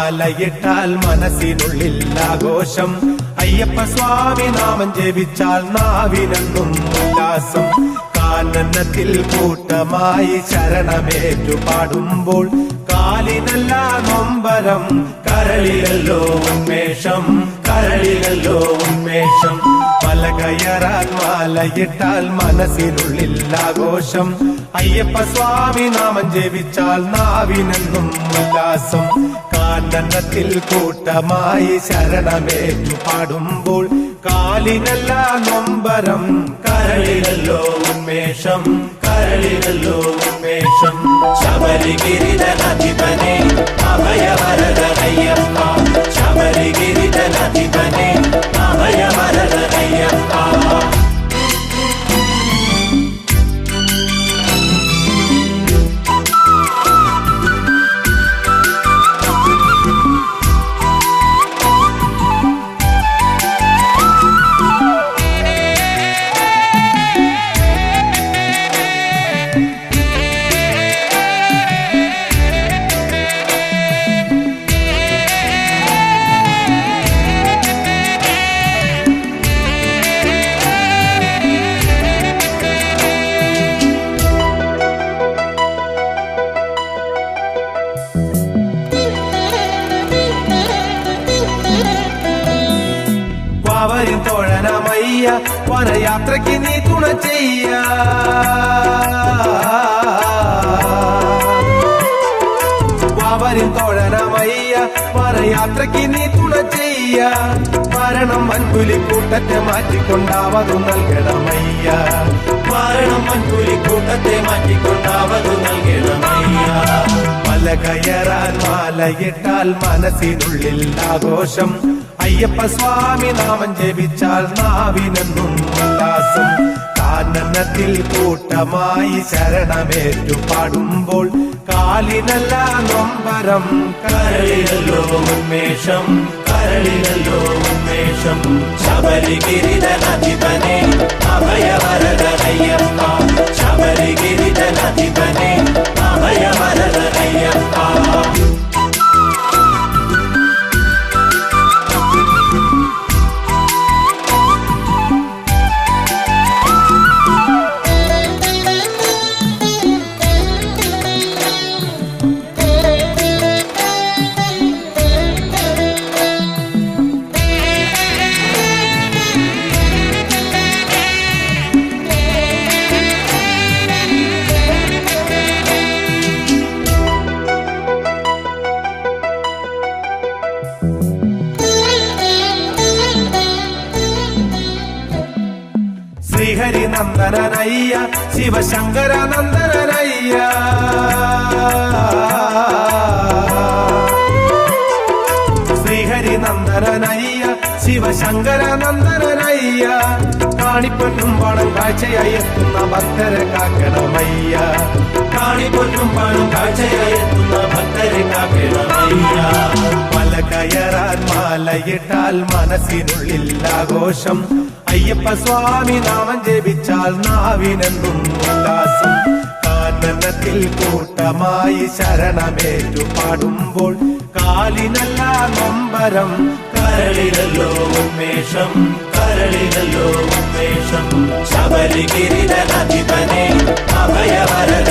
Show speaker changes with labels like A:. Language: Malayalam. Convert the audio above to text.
A: മാലയിട്ടാൽ മനസ്സിനുള്ളിൽ ആഘോഷം. അയ്യപ്പ സ്വാമി നാമം ജപിച്ചാൽ നാവിനെന്നും ഉല്ലാസം. കാനനത്തിൽ കൂട്ടമായി ശരണമേറ്റു പാടുമ്പോൾ കാലിനല്ല നൊമ്പരം, കരളിലല്ലോ ഉന്മേഷം, കരളിലല്ലോ ഉന്മേഷം. മല കയറാൻ മാലയിട്ടാൽ മനസ്സിനുള്ളിൽ ആഘോഷം. അയ്യപ്പ സ്വാമി നാമം ജപിച്ചാൽ നാവിനെന്നും ഉല്ലാസം. കാനനത്തിൽ കൂട്ടമായി ശരണമേറ്റു പാടുമ്പോൾ കാലിനല്ല നൊമ്പരം, കരളിലല്ലോ ഉന്മേഷം, കരളിലല്ലോ ഉന്മേഷം. ശബരിഗിരിധനാധിപനെ അഭയവരദനയ്യപ്പ, ശബരിഗിരിധനാധിപനെ അഭയവരദനയ്യപ്പ. തോഴനമയ്യ വനയാത്രയ്ക്ക് നീ തുണ ചെയ്യ. തോഴനമയ്യ വനയാത്രയ്ക്ക് നീ തുണ ചെയ്യ. മരണം മൻപുലിക്കൂട്ടത്തെ മാറ്റിക്കൊണ്ടാവതു നൽകണമയ്യ, മരണം മൻപുലിക്കൂട്ടത്തെ മാറ്റിക്കൊണ്ടാവതു നൽകണമയ്യ. മല കയറാൻ മാലയിട്ടാൽ മനസ്സിനുള്ളിൽ ആഘോഷം. അയ്യപ്പ സ്വാമി നാമം ജപിച്ചാൽ നാവിനെന്നും ഉല്ലാസം. കാനനത്തിൽ കൂട്ടമായി ശരണമേറ്റു പാടുമ്പോൾ കാലിനല്ല നൊമ്പരം, കരളിലല്ലോ ഉന്മേഷം, കരളിലല്ലോ ഉന്മേഷം. ശബരിഗിരിധനാധിപനെ അഭയവരദനയ്യപ്പ, ശബരിഗിരിധനാധിപനെ അഭയവരദനയ്യപ്പ. ശ്രീഹരി നന്ദനനയ്യ, ശിവശങ്കര നന്ദനനയ്യ. ശ്രീഹരി നന്ദനനയ്യ, ശിവശങ്കര നന്ദനനയ്യ. കാണിപ്പൊന്നും പണം കാഴ്ചയായി എത്തുന്ന ഭക്തരെ കാക്കണമയ്യ, കാണിപ്പൊന്നും പണം കാഴ്ചയായി എത്തുന്ന ഭക്തരെ കാക്കണമയ്യ. മല കയറാൻ മാലയിട്ടാൽ മനസ്സിനുള്ളിൽ ആഘോഷം. അയ്യപ്പ സ്വാമി നാമം ജപിച്ചാൽ നാവിനെന്നും ഉല്ലാസം. കാനനത്തിൽ കൂട്ടമായി ശരണമേറ്റു പാടുമ്പോൾ കാലിനല്ല നൊമ്പരം, കരളിലല്ലോ ഉന്മേഷം, കരളിലല്ലോ ഉന്മേഷം. ശബരിഗിരിധനാധിപനെ അഭയവരദ